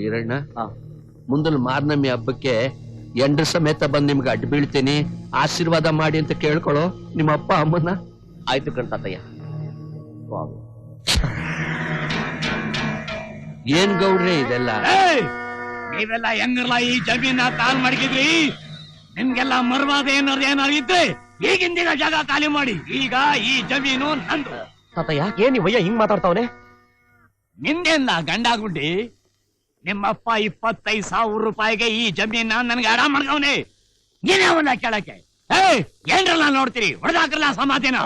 ಈರಣ್ಣ ಮುಂದಲ್ ಮಾರ್ನಮಿ ಹಬ್ಬಕ್ಕೆ ಎಂಡ್ರ ಸಮೇತ ಬಂದ್ ನಿಮ್ಗೆ ಅಡ್ಡ ಬೀಳ್ತೀನಿ, ಆಶೀರ್ವಾದ ಮಾಡಿ ಅಂತ ಕೇಳ್ಕೊಳ್ಳೋ ನಿಮ್ಮ ಅಪ್ಪ ಅಮ್ಮನ. ಆಯ್ತು ಕಣ್ತಾತಯ್ಯ. ಏನ್ ಗೌಡ್ರೆ ಇದೆಲ್ಲ? ನೀವೆಲ್ಲ ಹೆಂಗಲ್ಲ ಈ ಜಮೀನ ಕಾಲ್ ಮಾಡಿದ್ರಿ? ನಿಮ್ಗೆಲ್ಲ ಮರ್ವಾದ ಏನಾರು ಇದ್ರೆ ಈಗಿಂದಿನ ಜಾಗ ಖಾಲಿ ಮಾಡಿ. ಈಗ ಈ ಜಮೀನು ನಂದು. ತಾತಯ್ಯ ಏನ್ ಇವಯ್ಯ ಹಿಂಗ್ ಮಾತಾಡ್ತಾವನೆ? ನಿಂದೆಲ್ಲ ಗಂಡಾಗುಂಡಿ. ನಿಮ್ಮಪ್ಪ 25,000 ರೂಪಾಯಿಗೆ ಈ ಜಮೀನ ನನ್ಗೆ ಅಡ ಮಾಡ್ಕವನೆ. ನೀನೇ ಅವನ್ನ ಕೇಳಕ್ಕೆ ಏನ್ರಲ್ಲ ನೋಡ್ತೀರಿ? ಹೊಡೆದಾಕ್ರಲ್ಲ ಸಮಾಧಿನ.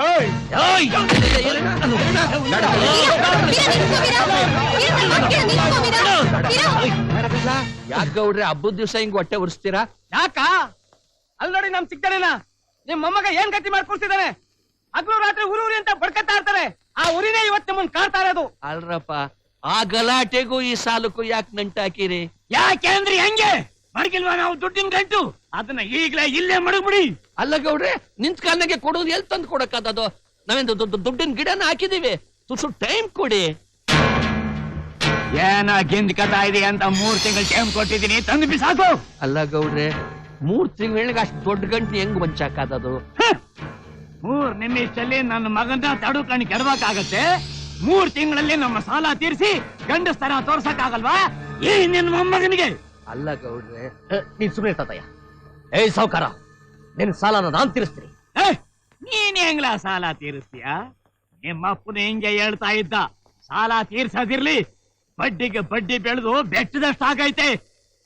ಯಾಕೆ ಗೌಡ್ರೆ ಹಬ್ಬದ ದಿವಸ ಹಿಂಗ್ ಹೊಟ್ಟೆ ಉರ್ಸ್ತೀರಾ? ಯಾಕ? ಅಲ್ಲಿ ನೋಡಿ ನಮ್ ಸಿಗ್ತಾನೇನ ನಿಮ್ ಮೊಮ್ಮಗ ಏನ್ ಗತಿ ಮಾಡ್ಕೊಡ್ತಿದ್ದಾನೆ. ಹಗ್ಲು ರಾತ್ರಿ ಉರಿ ಅಂತ ಬಡ್ಕತ್ತಾ ಇರ್ತಾರೆ. ಆ ಉರಿನೇ ಇವತ್ತು ನಿಮ್ಮನ್ ಕಾಡ್ತಾ ಇರೋದು. ಅಲ್ರಪ್ಪ, ಆ ಗಲಾಟೆಗೂ ಈ ಸಾಲಕ್ಕೂ ಯಾಕೆ ನಂಟಾಕಿರಿ? ಯಾಕೆ ಅಂದ್ರಿ ಹಂಗೆ? ಮಡಗಿಲ್ವಾ ನಾವು ದುಡ್ಡಿನ ಗಂಟು? ಅದನ್ನ ಈಗ್ಲೇ ಇಲ್ಲೇ ಮಡಗ್ಬಿಡಿ. ಅಲ್ಲ ಗೌಡ್ರೆ, ನಿಂತ್ ಕಾಲನಾಗೆ ಕೊಡೋದು ಎಲ್ಲಿ ತಂದು ಕೊಡಕ್ಕದು? ನಾವೇನು ದುಡ್ಡಿನ ಗಿಡನ ಹಾಕಿದೀವಿ, ತುಸು ಟೈಮ್ ಕೊಡಿ. ಏನ ಗಿಂದ್ ಕಥಾ ಇದೆ ಅಂತ 3 ತಿಂಗಳು ಟೈಮ್ ಕೊಟ್ಟಿದ್ದೀನಿ, ತಂದು ಬಿಸಾಕು. ಅಲ್ಲ ಗೌಡ್ರೆ, 3 ತಿಂಗಳಿಗೆ ಅಷ್ಟು ದೊಡ್ಡ ಗಂಟು ಹೆಂಗ್ ಬಂಚಾಕದು? 3 ನಿಮಿಷದಲ್ಲಿ ನನ್ನ ಮಗನ ತಡುಕಣಿ ಕೆಡಬೇಕಾಗತ್ತೆ. 3 ತಿಂಗಳಲ್ಲಿ ನಮ್ಮ ಸಾಲ ತೀರಿಸಿ ಗಂಡಸ್ತರ ತೋರ್ಸಕ್ಕಾಗಲ್ವಾ ಈ ನಿನ್ನ ಮೊಮ್ಮಗನಿಗೆ? ಅಲ್ಲ ಗೌಡ್ರೆ, ನೀನ್ ಸುಮ್ಮನೆ ತಾತಯ್ಯ. ಏಯ್ ಸಾವ್ಕಾರ, ನಿನ್ ಸಾಲನ ನಾನ್ ತೀರಿಸ್ತೀನಿ. ನೀನ್ ಹೆಂಗ್ಲ ಸಾಲ ತೀರಿಸ್ತೀಯ? ನಿಮ್ಮಪ್ಪನ ಹಿಂಗೆ ಹೇಳ್ತಾ ಇದ್ದ, ಸಾಲ ತೀರ್ಸದಿರ್ಲಿ, ಬಡ್ಡಿಗೆ ಬಡ್ಡಿ ಬೆಳೆದು ಬೆಟ್ಟದಷ್ಟು ಆಗೈತೆ.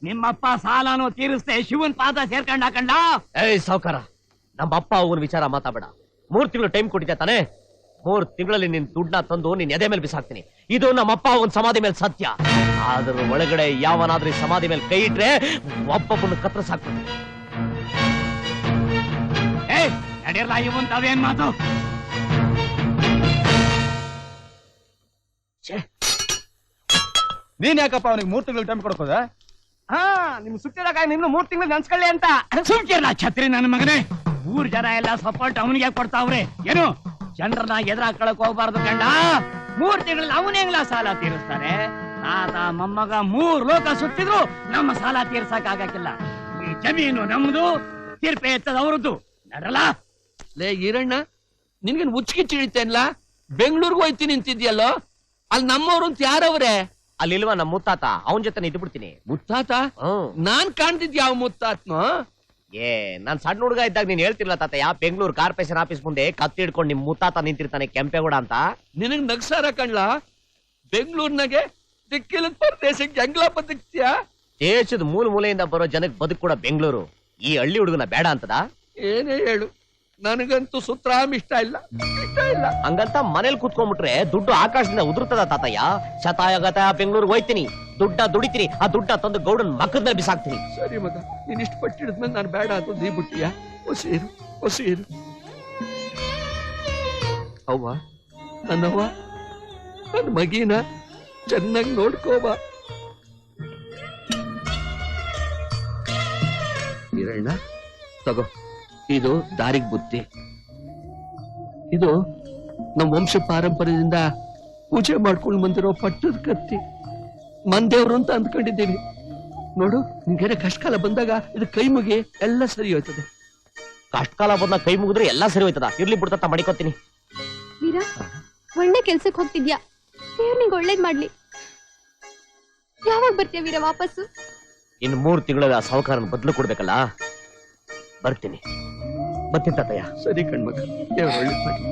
ನಿಮ್ಮಪ್ಪ ಸಾಲನೂ ತೀರಿಸ್ತೆ ಶಿವನ್ ಪಾದ ಸೇರ್ಕೊಂಡ್ ಹಾಕಂಡ. ಏಯ್ ಸಾವ್ಕಾರ, ನಮ್ಮ ಅಪ್ಪ ಅವನ ವಿಚಾರ ಮಾತಾಬೇಡ. 3 ತಿಂಗಳು ಟೈಮ್ ಕೊಟ್ಟಿದ್ದೆ ತಾನೆ? 3 ತಿಂಗಳಲ್ಲಿ ನಿನ್ ದುಡ್ಡನ್ನ ತಂದು ನಿನ್ ಎದೆ ಮೇಲೆ ಬಿಸಾಕ್ತೀನಿ. ಇದು ನಮ್ಮಪ್ಪ ಅವನ್ ಸಮಾಧಿ ಮೇಲೆ ಸತ್ಯ. ಅದ್ರ ಒಳಗಡೆ ಯಾವನಾದ್ರೂ ಸಮಾಧಿ ಮೇಲೆ ಕೈ ಇಟ್ರೆ ಒಬ್ಬೊಬ್ಬನ ಕತ್ತರಿಸಾಕ್ತೀನಿ. ನಡೆಯಲ್ಲ ಇವನ್ ತಾವೇನ್ ಮಾತು? ನೀನ್ ಯಾಕಪ್ಪ ಅವನಿಗೆ 3 ತಿಂಗಳು ಟೈಮ್ ಕೊಡ್ಕೋದ? ನಿಮ್ ಸುತ್ತಿದಾಗ ನಿನ್ನ 3 ತಿಂಗಳು ನೆನ್ಸ್ಕೊಳ್ಳಿ ಅಂತ. ಸುಮ್ಕಿರ್ಲ ಛತ್ರಿ ನನ್ನ ಮಗನೇ. ಊರ್ ಜನ ಎಲ್ಲ ಸಪೋರ್ಟ್ ಅವನಿಗೆ ಕೊಡ್ತಾವ್ರೆ. ಏನು ಜನರನ್ನ ಎದುರಾಕಳಕ್ ಹೋಗ್ಬಾರ್ದು ಕಂಡ. 3 ತಿಂಗಳಲ್ಲಿ ಅವನೇ ಹೆಂಗ್ಲ ಸಾಲ ತೀರಿಸ್ತಾರೆ? ತಾತ ಮೊಮ್ಮಗ 3 ಲೋಕ ಸುತ್ತಿದ್ರು ನಮ್ಮ ಸಾಲ ತೀರ್ಸಕ್ ಆಗಕ್ಕಿಲ್ಲ. ಈ ಜಮೀನು ನಮ್ದು, ತೀರ್ಪೆ ಎತ್ತದ ಅವ್ರದ್ದು. ನಡಲ್ಲ ಲೇ ಈರಣ್ಣ, ನಿನ್ಗೇನ್ ಹುಚ್ಚಿಗಿಚ್ಚಿ ಹಿಡಿತೇನ್ಲ? ಬೆಂಗಳೂರಿಗೆ ಹೋಯ್ತೀನಿ ನಿಂತಿದ್ಯಲ್ಲೋ, ಅಲ್ಲಿ ನಮ್ಮವ್ರು ಅಂತ ಯಾರವ್ರೆ? ಅಲ್ಲಿಲ್ವಾ ನಮ್ಮ ಮುತ್ತಾತ, ಅವನ್ ಜೊತೆ ಇದ್ದು ಬಿಡ್ತೀನಿ. ಮುತ್ತಾತ? ನಾನ್ ಕಾಣ್ತಿದ್ ಯಾವ ಮುತ್ತಾತ್ನೋ? ನಾನ್ ಸಣ್ಣ ಹುಡುಗ ಇದ್ದಾಗ ನೀನ್ ಹೇಳ್ತಿರ್ಲ ತಾತಯ್ಯ, ಬೆಂಗಳೂರು ಕಾರ್ಪೊರೇಷನ್ ಆಫೀಸ್ ಮುಂದೆ ಕತ್ತಿ ಹಿಡ್ಕೊಂಡು ನಿಮ್ ಮುತ್ತಾತ ನಿಂತಿರ್ತಾನೆ ಕೆಂಪೇಗೌಡ ಅಂತ. ನಿನಗ್ ನಗ್ಸಾರ ಕಣ್ಲ? ಬೆಂಗಳೂರ್ನಾಗೆ ದಿಕ್ಕಿಲ್ಲದ ಪ್ರದೇಶಕ್ಕೆ ಹೆಂಗ್ಲ ಬದುಕ್ತಿಯಾ? ದೇಶದ ಮೂಲೆಯಿಂದ ಬರೋ ಜನಕ್ಕೆ ಬದುಕ್ ಕೂಡ ಬೆಂಗಳೂರು. ಈ ಹಳ್ಳಿ ಹುಡುಗನ ಬೇಡ ಅಂತದ? ಏನೇ ಹೇಳು, ನನಗಂತೂ ಸುತ್ರಾಮ್ ಇಷ್ಟ ಇಲ್ಲ. ಹಂಗಂತ ಮನೇಲಿ ಕೂತ್ಕೊಂಡ್ಬಿಟ್ರೆ ದುಡ್ಡು ಆಕಾಶದಿಂದ ಉದುರ್ತದ ತಾತಯ್ಯ. ಶತಾಯಗತ ಬೆಂಗಳೂರಿಗೆ ಹೋಯ್ತೀನಿ, ದುಡಿತೀನಿ, ಆ ದುಡ್ಡ ತಂದು ಗೌಡನ್ ಮಕ್ಕದ ಮೇಲೆ ಬಿಸಾಕ್ತೀನಿ. ಸರಿ ಮಗ, ನೀನ್ ಇಷ್ಟು ಪಟ್ಟಿಡಿದ್ಮೇಲೆ ನಾನು ಬೇಡ ಅಂತ ನೀ ಬಿಟ್ಟಿಯಾ? ಹೊಸೀರು ಅವ್ವ, ನನ್ನವ್ವ, ನನ್ನ ಮಗಿನ ಚೆನ್ನಾಗಿ ನೋಡ್ಕೋಬ. ಈರಣ್ಣ ತಗೋ, ಇದು ದಾರಿಗ್ ಬುತ್ತಿ. ಇದು ನಮ್ಮ ವಂಶ ಪಾರಂಪರ್ಯದಿಂದ ಪೂಜೆ ಮಾಡ್ಕೊಂಡು ಬಂದಿರೋ ಪಟ್ಟದ ಕತ್ತಿ. ಮಂದೇವ್ರು ಅಂತ ಅಂದ್ಕೊಂಡಿದ್ದೀವಿ. ನೋಡು, ನಿನ್ಗೆ ಕಷ್ಟಕಾಲ ಬಂದಾಗ ಇದು ಕೈ ಮುಗಿ ಎಲ್ಲ ಸರಿ ಹೋಯ್ತದೆ. ಕಷ್ಟಕಾಲ ಬಂದಾಗ ಕೈ ಮುಗಿದ್ರೆ ಎಲ್ಲಾ ಸರಿ ಹೋಯ್ತದ? ಇರ್ಲಿ ಬಿಡ್ತಾ ಮಡಿಕೋತೀನಿ. ವೀರ, ಒಳ್ಳೆ ಕೆಲ್ಸಕ್ಕೆ ಹೋಗ್ತಿದ್ಯಾ, ದೇವ್ರು ನಿಂಗೆ ಒಳ್ಳೇದ್ ಮಾಡ್ಲಿ. ಯಾವಾಗ ಬರ್ತೀಯ ವೀರ ವಾಪಸ್ಸು? ಇನ್ನು 3 ತಿಂಗಳ ಸಾಹುಕಾರನ ಬದಲು ಕೊಡ್ಬೇಕಲ್ಲ, ಬರ್ತೀನಿ ತಾತಯ್ಯ. ಸರಿ ಕಣ್ಮಗ, ದೇವ್ರು ಒಳ್ಳೇದ್ ಮಾಡ್ಲಿ.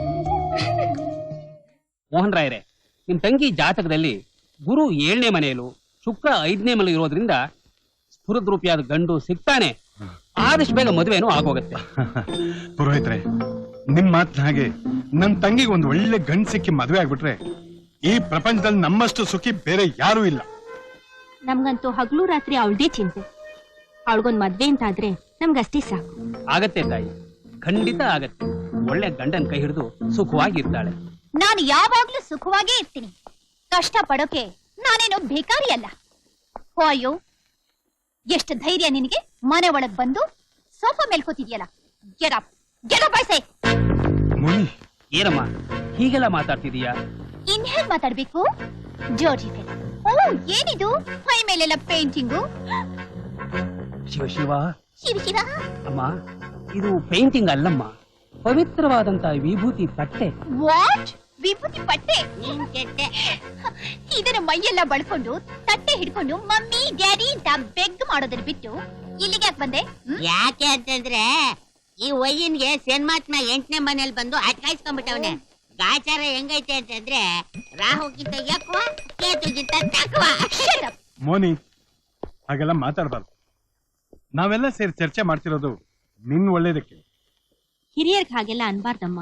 ಮೋಹನ್ ರಾಯರೇ, ನಿಮ್ ತಂಗಿ ಜಾತಕದಲ್ಲಿ ಗುರು 7ನೇ ಮನೆಯಲ್ಲೂ ಶುಕ್ರ 5ನೇ ಮನೆ ಇರೋದ್ರಿಂದ ಸ್ಫುರದ್ರೂಪಿಯಾದ ಗಂಡು ಸಿಗ್ತಾನೆ. ಆದಷ್ಟು ಬೇಗ ಮದುವೆನೂ ಆಗೋಗತ್ತೆ. ಪುರೋಹಿತ್ರೆ, ನಿಮ್ ಮಾತಿನ ಹಾಗೆ ನನ್ ತಂಗಿಗೆ ಒಂದು ಒಳ್ಳೆ ಗಂಡು ಸಿಕ್ಕಿ ಮದುವೆ ಆಗ್ಬಿಟ್ರೆ ಈ ಪ್ರಪಂಚದಲ್ಲಿ ನಮ್ಮಷ್ಟು ಸುಖಿ ಬೇರೆ ಯಾರೂ ಇಲ್ಲ. ನಮ್ಗಂತೂ ಹಗಲು ರಾತ್ರಿ ಅವಳದೇ ಚಿಂತೆ. ಅವಳಿಗೊಂದ್ ಮದ್ವೆ ಅಂತಾದ್ರೆ ನಮ್ಗಷ್ಟೇ ಸಾಕು. ಆಗತ್ತೆ ತಾಯಿ, ಖಂಡಿತ ಆಗತ್ತೆ. ಒಳ್ಳೆ ಗಂಡನ್ ಕೈ ಹಿಡಿದು ಸುಖವಾಗಿರ್ತಾಳೆ. ನಾನು ಯಾವಾಗ್ಲೂ ಸುಖವಾಗೇ ಇರ್ತೀನಿ. ಕಷ್ಟ ಪಡೋಕೆ ನಾನೇನು ಭಿಕಾರಿ ಅಲ್ಲ. ಅಯ್ಯೋ, ಎಷ್ಟು ಧೈರ್ಯ ನಿನಗೆ? ಮನೆ ಒಳಗ್ ಬಂದು ಸೋಫಾ ಮೇಲ್ ಕೂತಿದ್ಯಲ್ಲ. ಮುನಿ, ಏನಮ್ಮ ಹೀಗೆಲ್ಲ ಮಾತಾಡ್ತಿದೀಯಾ? ಇನ್ಹೇಗ್ ಮಾತಾಡ್ಬೇಕು? ಜೋರ್ಜಿ ಓ ಏನಿದು ಮೈ ಮೇಲೆಲ್ಲ ಪೇಂಟಿಂಗು? ಶಿವ ಶಿವ ಶಿವ ಶಿವ. ಅಮ್ಮ, ಇದು ಪೇಂಟಿಂಗ್ ಅಲ್ಲಮ್ಮ, ಪವಿತ್ರವಾದಂತ ವಿಭೂತಿ ತಟ್ಟೆ. ವಾಟ್? ವಿಭೂತಿ ಪಟ್ಟೆ? ಇದನ್ನ ಮೈಯೆಲ್ಲ ಬಳ್ಕೊಂಡು ತಟ್ಟೆ ಹಿಡ್ಕೊಂಡು ಮಮ್ಮಿ ಡ್ಯಾಡಿ ಅಂತ ಬೆಗ್ ಮಾಡೋದನ್ನ ಬಿಟ್ಟು ಇಲ್ಲಿಗೆ ಯಾಕೆ ಬಂದೆ? ಯಾಕೆ ಅಂತಂದ್ರೆ ಈ ಒಯ್ಯನ್ಗೆ ಸೆನ್ಮಾತ್ಮ 8ನೇ ಮನೇಲಿ ಬಂದು ಅಟ್ಕಾಯಿಸ್ಕೊಂಡ್ಬಿಟ್ಟವನೆ. ಗಾಚಾರ ಹೆಂಗೈತೆ ಅಂತಂದ್ರೆ ರಾಹುಗಿಂತ ಯಾಕುವ ಕೇತುಗಿಂತ ತಕ್ಕುವ. ಮೋನಿ, ಹಾಗೆಲ್ಲ ಮಾತಾಡ್ಬಾರ್ದು. ನಾವೆಲ್ಲ ಸೇರಿ ಚರ್ಚೆ ಮಾಡ್ತಿರೋದು ನಿನ್ ಒಳ್ಳೇದಕ್ಕೆ. ಹಿರಿಯರ್ಗ್ ಹಾಗೆಲ್ಲ ಅನ್ಬಾರ್ದಮ್ಮ.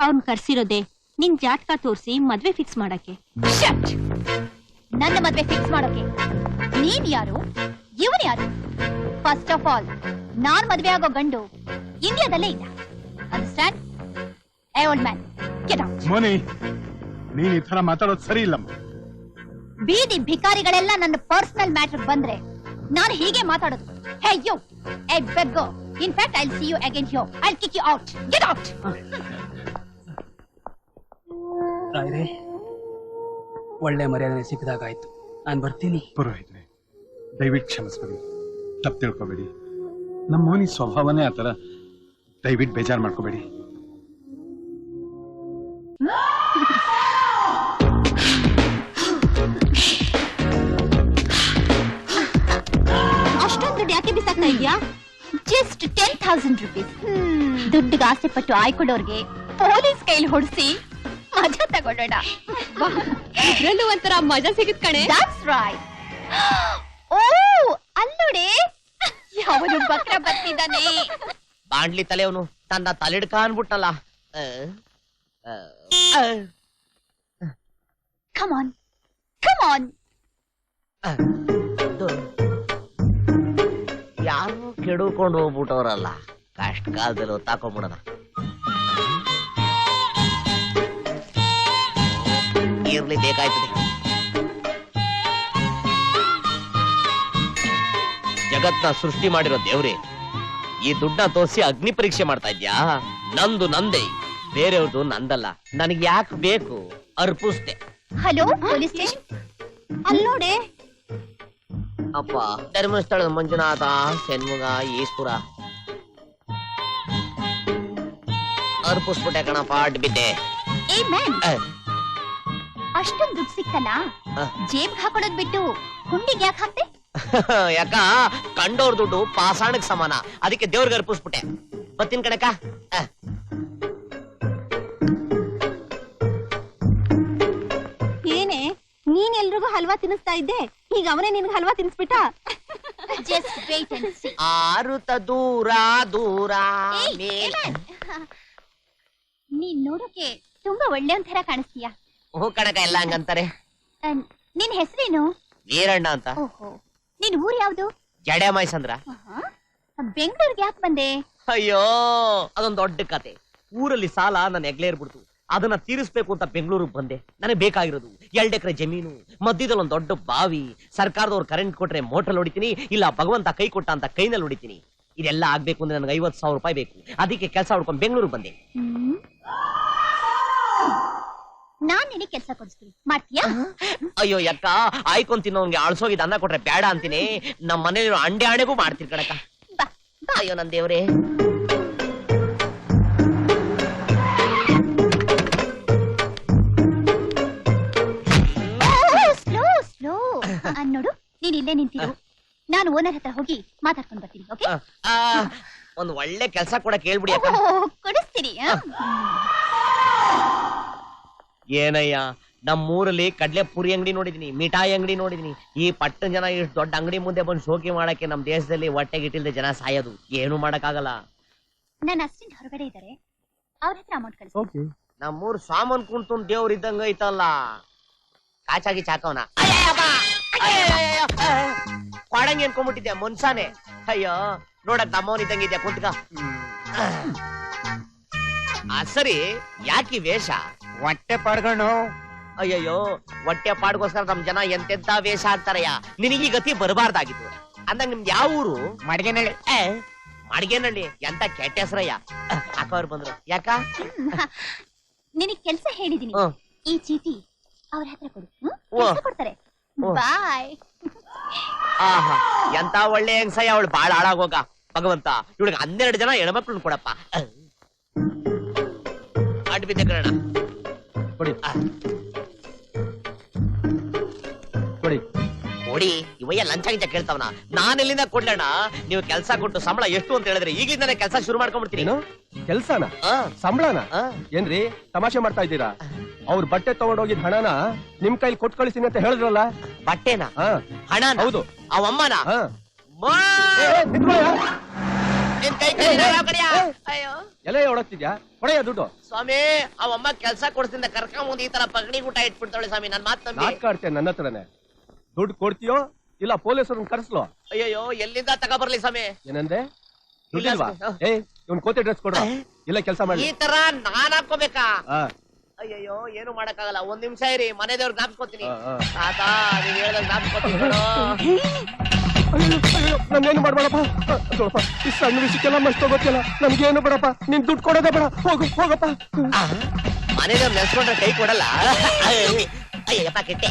ಅವ್ನ್ ಕರ್ಸಿರೋದೆ ನಿನ್ ಜಾತಕ ತೋರಿಸಿ ಮದ್ವೆ ಫಿಕ್ಸ್ ಮಾಡಕ್ಕೆ. Shut! ನನ್ನ ಮದ್ವೆ ಫಿಕ್ಸ್ ಮಾಡೋಕೆ ನೀನ್ ಯಾರು, ಇವನ್ ಯಾರು? ಫಸ್ಟ್ ಆಫ್ ಆಲ್ ನಾನ್ ಮದ್ವೆ ಆಗೋ ಗಂಡು ಇಂಡಿಯಾದಲ್ಲೇ ಇಲ್ಲ. ಅಂಡರ್ಸ್ಟ್ಯಾಂಡ್? ಏ old man, get out. Moni, ನೀನ್ ಈ ತರ ಮಾತಾಡೋದು ಸರಿ ಇಲ್ಲಮ್ಮ. ಬೀದಿ ಭಿಕಾರಿಗಳೆಲ್ಲ ನನ್ನ ಪರ್ಸನಲ್ ಮ್ಯಾಟರ್ ಬಂದ್ರೆ ನಾನು ಹೀಗೆ ಮಾತಾಡೋದು. ಹೇ ಯು, ಏ ಬೆಗ್ಗೋ, in fact I will see you again here. I will kick you out. Get out. ರಾಯ್ರೆ, ಒಳ್ಳೆ ಮರ್ಯಾದೆ ಸಿಕ್ಕಿದಾಗಾಯ್ತು. ನಾನ್ ಬರ್ತೀನಿ. ಪುರೋಹಿತ್ರೆ, ದಯವಿಟ್ಟು ಕ್ಷಮಿಸ್ಬೇಡಿ, ತಪ್ಪು ತಿಳ್ಕೊಬೇಡಿ. ನಮ್ಮ ಮೋನಿ ಸ್ವಭಾವನೇ ಆತರ. ದಯವಿಟ್ಟು ಬೇಜಾರು ಮಾಡ್ಕೋಬೇಡಿ. ಅಷ್ಟೊಂದು ದುಡ್ಡು ಯಾಕೆ ಬಿಸಾಕ್ತಾ ಇದ್ಯಾ? Just 10,000 rupees. ದುಡ್ಡಿಗೆ ಆಸೆ ಪಟ್ಟು ಆಯ್ಕೊಂಡವ್ರಿಗೆ ಪೊಲೀಸ್ ಕೈಲಿ ಹೊಡಿಸಿ ಮಜಾ ತಗೊಳ್ಳೋಣ. ಇದ್ರಲ್ಲೂ ಒಂಥರ ಮಜಾ ಸಿಗುತ್ತೆ ಕಣೆ. That's right. ಓ ಅಲ್ಲೋಡೆ, ಯಾವನು ಬಕ್ರ ಬರ್ತಿದ್ದಾನೆ. ಬಾಂಡ್ಲಿ ತಲೆ ಅವನು ತನ್ನ ತಲೆಡ್ಕ ಅನ್ಬಿಟ್ಟಲ್ಲ. Come on, come on. ಯಾರು ಕೆಡುಕೊಂಡು ಹೋಗ್ಬಿಟ್ಟವ್ರಲ್ಲ, ಕಷ್ಟ ಕಾಲದಲ್ಲಿ ಹೊತ್ತಾಕೊಂಡ್ಬಿಡೋಣ. ಇರ್ಲಿ, ಬೇಕಾಯ್ತದೆ. ಜಗತ್ನ ಸೃಷ್ಟಿ ಮಾಡಿರೋ ದೇವ್ರೆ, ಈ ದುಡ್ಡನ್ನ ತೋರಿಸಿ ಅಗ್ನಿ ಪರೀಕ್ಷೆ ಮಾಡ್ತಾ ಇದ್ಯಾ? ನಂದು ನಂದೇ, ಬೇರೆಯವ್ರದ್ದು ನಂದಲ್ಲ. ನನಗೆ ಯಾಕೆ ಬೇಕು? ಅರ್ಪಿಸ್ತೆ. Hello police station. ಅಲ್ಲೋಡೆ, ಅಪ್ಪ ಧರ್ಮಸ್ಥಳದ ಮಂಜುನಾಥ, ಶೆನ್ಮುಗ, ಈಶ್ವರ ಅರ್ಪಿಸ್ಬಿಟ್ಟೆ ಕಣಪ್ಪ, ಅಡ್ಡ ಬಿದ್ದೆ. ಏ ಮ್ಯಾನ್, ಅಷ್ಟೊಂದು ದುಡ್ಡು ಸಿಕ್ತಲ್ಲ, ಜೇಬ್ ಹಾಕೊಳ್ಳೋದ್ ಬಿಟ್ಟು ಹುಂಡಿಗೆ ಯಾಕೆ ಹಾಕ್ತೆ? ಯಾಕ ಕಂಡೋರ್ ದುಡ್ಡು ಪಾಸಾಣಕ್ ಸಮಾನ, ಅದಕ್ಕೆ ದೇವ್ರಿಗೆ ಅರ್ಪಿಸ್ಬಿಟ್ಟೆ. ಬತ್ತಿನ ಕಣಕ. ಏನೇ ನೀನ್ ಎಲ್ರಿಗೂ ಹಲ್ವಾ ತಿನ್ನಿಸ್ತಾ ಇದ್ದೆ, ಈಗ ಅವನೇ ನಿನ್ಗೆ halwa ತಿನ್ಸ್ಬಿಟ್ಟ. Just wait and see. ಆರುತ ದೂರ ದೂರ ಏಯ್, ಮೇಲ್. ಏ man, ನೀನ್ ನೋಡೋಕೆ ತುಂಬಾ ಒಳ್ಳೆ ಒಂಥರ ಕಾಣಿಸ್ತೀಯ. ಹೂ ಕಣಕ, ಎಲ್ಲ ಹಂಗಂತಾರೆ. ನಿನ್ ಹೆಸರೇನು? ವೀರಣ್ಣ ಅಂತ. ಓಹೋ, ನಿನ್ ಊರ್ ಯಾವ್ದು? ಜಡೆ ಮೈಸಂದ್ರ. ಬೆಂಗಳೂರಿಗೆ ಯಾಕೆ ಬಂದೆ? ಅಯ್ಯೋ, ಅದೊಂದ್ ದೊಡ್ಡ ಕತೆ. ಊರಲ್ಲಿ ಸಾಲ ನನ್ನ ಹೆಗ್ಲೇರ್ಬಿಡ್ತು, ಅದನ್ನ ತೀರಿಸ್ಬೇಕು ಅಂತ ಬೆಂಗಳೂರಿಗೆ ಬಂದೆ. ನನಗೆ ಬೇಕಾಗಿರೋದು 2 ಎಕರೆ ಜಮೀನು, ಮಧ್ಯದಲ್ಲಿ ಒಂದ್ ದೊಡ್ಡ ಬಾವಿ, ಸರ್ಕಾರದವ್ರು ಕರೆಂಟ್ ಕೊಟ್ರೆ ಮೋಟರ್ ಹೊಡಿತೀನಿ, ಇಲ್ಲ ಭಗವಂತ ಕೈ ಕೊಟ್ಟ ಅಂತ ಕೈನಲ್ಲಿ ಹೊಡಿತೀನಿ. ಇದೆಲ್ಲ ಆಗ್ಬೇಕು ಅಂದ್ರೆ ನನಗೆ 50,000 ರೂಪಾಯಿ ಬೇಕು. ಅದಕ್ಕೆ ಕೆಲಸ ಹುಡ್ಕೊಂಡು ಬೆಂಗಳೂರಿಗೆ ಬಂದೆ. ನಾನ್ ನಿನಗೆ ಕೆಲಸ ಕೊಡಿಸ್ತೀನಿ, ಮಾಡ್ತೀಯಾ? ಅಯ್ಯೋ ಯಕ್ಕ, ಆಯ್ಕೊಂಡ್ ತಿನ್ನೋನ್ಗೆ ಅಳ್ಸೋಗಿದ್ ಅನ್ನ ಕೊಟ್ರೆ ಬೇಡ ಅಂತೀನಿ. ನಮ್ಮ ಮನೇಲಿರೋ ಅಂಡೆ ಆಣೆಗೂ ಮಾಡ್ತೀನಿ ಕಣಕ. ಬಾ ಬಾ. ಅಯ್ಯೋ ನನ್ ದೇವ್ರೇ. Slow slow. ನೋಡು, ನೀನ್ ಇಲ್ಲೇ ನಿಂತಿರು, ನಾನು ಓನರ್ ಹತ್ರ ಹೋಗಿ ಮಾತಾಡ್ಕೊಂಡ್ ಬರ್ತೀನಿ. ಓಕೆ? ಒಂದ್ ಒಳ್ಳೆ ಕೆಲಸ ಕೂಡ ಕೇಳ್ಬಿಡಿ ಅಕ್ಕ. ಕೊಡಿಸ್ತೀನಿ. ಏನಯ್ಯ, ನಮ್ಮೂರಲ್ಲಿ ಕಡ್ಲೆ ಪುರಿ ಅಂಗಡಿ ನೋಡಿದೀನಿ, ಮಿಠಾಯಿ ಅಂಗಡಿ ನೋಡಿದೀನಿ. ಈ ಪಟ್ಟಣ ಜನ ಇಷ್ಟು ದೊಡ್ಡ ಅಂಗಡಿ ಮುಂದೆ ಬಂದು ಶೋಕಿ ಮಾಡಕ್ಕೆ ನಮ್ ದೇಶದಲ್ಲಿ ಹೊಟ್ಟೆಗಿಟ್ಟಿಲ್ದೆ ಜನ ಸಾಯೋದು. ಏನು ಮಾಡಕ್ಕಾಗಲ್ಲ. ನನ್ನ ಅಸಿಸ್ಟೆಂಟ್ ಹೊರಗಡೆ ಇದ್ದಾರೆ, ಅವ್ರ ಹತ್ರ ಅಮೌಂಟ್ ಕಳಿಸಿ. ನಮ್ಮೂರ್ ಸಾಮಾನ್ ಕುಂತು ದೇವ್ರ ಇದ್ದಂಗ ಐತಲ್ಲ. ಕಾಚಾಗಿ ಚಾಕವನ ಕೊಡಂಗಿ ಅನ್ಕೊಂಡ್ಬಿಟ್ಟಿದ್ದೆ ಮುನ್ಸಾನೆ. ಅಯ್ಯೋ ನೋಡಕ್ ಅಮ್ಮವನ್ ಇದ್ದಂಗಿದ್ಯಾ, ಕುಂತ್ಕ. ಸರಿ, ಯಾಕಿ ವೇಷ? ಹೊಟ್ಟೆ ಪಡ್ಕೊಂಡು. ಅಯ್ಯಯ್ಯೋ, ಹೊಟ್ಟೆ ಪಾಡ್ಗೋಸ್ಕರ ನಮ್ ಜನ ಎಂತೆಂತ ವೇಷ ಹಾಕ್ತಾರಯ್ಯ. ನಿನಗೀ ಗತಿ ಬರಬಾರ್ದಾಗಿತ್ತು. ಅಂದಂಗ ನಿಮ್ದು ಯಾವ ಊರು? ಮಡಿಗೆನಳ್ಳಿ. ಮಡಿಗೆನಳ್ಳಿ ಎಂತ ಕೆಟ್ಟ ಹೆಸರಯ್ಯ. ಅಕ್ಕವ್ರು ಬಂದ್ರು. ಯಾಕ? ನಿನಗ್ ಕೆಲ್ಸ ಹೇಳಿದೀನಿ. ಈ ಚೀಟಿ ಅವ್ರ ಹತ್ರ ಕೊಡು, ಓ. ಕೆಲ್ಸ ಕೊಡ್ತಾರೆ. ಬಾಯ್. ಆಹಾ ಎಂತ ಒಳ್ಳೆ ಹೆಂಗಸಯ್ಯ, ಅವಳು ಬಾಳ ಹಾಳಾಗೋಗ. ಭಗವಂತ ಇವಳಿಗೆ 12 ಜನ ಹೆಣ್ಮಕ್ಳು ಕೊಡಪ್ಪ. ಅಡ್ಡ ಬಿದ್ದೆ ಕಣ ಕೊಡಿ ಕೊಡಿ. ಕೊಡಿ. ಇವಯ್ಯ ಲಂಚ ಗಿಂಚ ಕೇಳ್ತಾವನ, ನಾನ್ ಎಲ್ಲಿಂದ ಕೊಡ್ಲಣ್ಣ? ನೀವು ಕೆಲ್ಸ ಕೊಟ್ಟು ಸಂಬಳ ಎಷ್ಟು ಅಂತ ಹೇಳಿದ್ರೆ ಈಗಲಿಂದಾನೆ ಕೆಲಸ ಶುರು ಮಾಡ್ಕೊಂಡ್ಬಿಡ್ತೀನಿ. ಏನು ಕೆಲ್ಸನ ಸಂಬಳನ ಏನ್ರಿ ತಮಾಷೆ ಮಾಡ್ತಾ ಇದ್ದೀರಾ? ಅವ್ರ ಬಟ್ಟೆ ತಗೊಂಡೋಗಿದ್ ಹಣನ ನಿಮ್ ಕೈಲಿ ಕೊಟ್ಟು ಕಳಿಸ್ತೀನಿ ಅಂತ ಹೇಳಿದ್ರಲ್ಲ. ಬಟ್ಟೆನ ಹಾ ಹಣ? ಹೌದು. ಅವಮ್ಮನ ಹಾ ಮಾ! ನಿಂತ್ಕೊಳ್ಳಯ್ಯ. ನಿನ್ ಕೈ ಕೆಳಗೆ ಯಾವ ಕಡೆಯ? ಅಯ್ಯೋ ಎಲೆ ಹೊಡಕ್ತಿದ್ಯಾ? ಕೊಡೆಯ ದುಡ್ಡು. ಸ್ವಾಮಿ, ಅವಮ್ಮ ಕೆಲ್ಸ ಕೊಡ್ಸಿಂದ ಕರ್ಕೊಂಡ್ ಈ ತರ ಪಗಡಿ ಊಟ ಇಟ್ಬಿಡ್ತಾಳೆ ಸ್ವಾಮಿ. ನನ್ ಮಾತ್ ನಂಬಿ. ನಾಟಕ ಆಡ್ತೇನೆ ನನ್ನ ಹತ್ರನೇ. ದುಡ್ಡು ಕೊಡ್ತೀಯೋ ಇಲ್ಲ ಪೊಲೀಸರನ್ನ ಕರ್ಸ್ಲೋ? ಅಯ್ಯೋ ಎಲ್ಲಿಂದ ತಗೊಬರ್ಲಿ ಸ್ವಾಮಿ? ಏನಂದೆ? ದುಡ್ಡಿಲ್ವಾ? ಇವ್ನ್ ಕೋಟೆ ಡ್ರೆಸ್ ಕೊಡು, ಇಲ್ಲ ಕೆಲಸ ಮಾಡಿ. ಈ ತರ ನಾನ್ ಹಾಕೋಬೇಕಾ? ಹಾ ಅಯ್ಯೋ ಏನು ಮಾಡಕ್ಕಾಗಲ್ಲ. ಒಂದ್ ನಿಮಿಷ ಇರಿ, ಮನೆದೇವ್ರ ಜ್ಞಾಪಿಸ್ಕೊತೀನಿ. ಹಾ. ತಾತ ನೀವ್ ಹೇಳ್ದಾಗ ಜ್ಞಾಪಿಸ್ಕೊತೀನಿ ಕಣೋ. ನನ್ಗೇನು ಮಾಡ್ಬೇಡಪ್ಪ. ನೋಡಪ್ಪ, ಈ ಸಣ್ಣ ವಿಷಯಕ್ಕೆಲ್ಲ ಮಸ್ತ್ ಗೊತ್ತಿಲ್ಲ. ನನ್ಗೇನು ಬೇಡಪ್ಪ, ನೀನ್ ದುಡ್ಡು ಕೊಡೋದೇ ಬೇಡ. ಹೋಗಪ್ಪ. ಮನೆದೇವ್ರ ನೆನ್ಸ್ಕೊಂಡ್ರೆ ಕೈ ಕೊಡಲ್ಲ. ಅಯ್ಯಪ್ಪ ಕೆಟ್ಟೆ.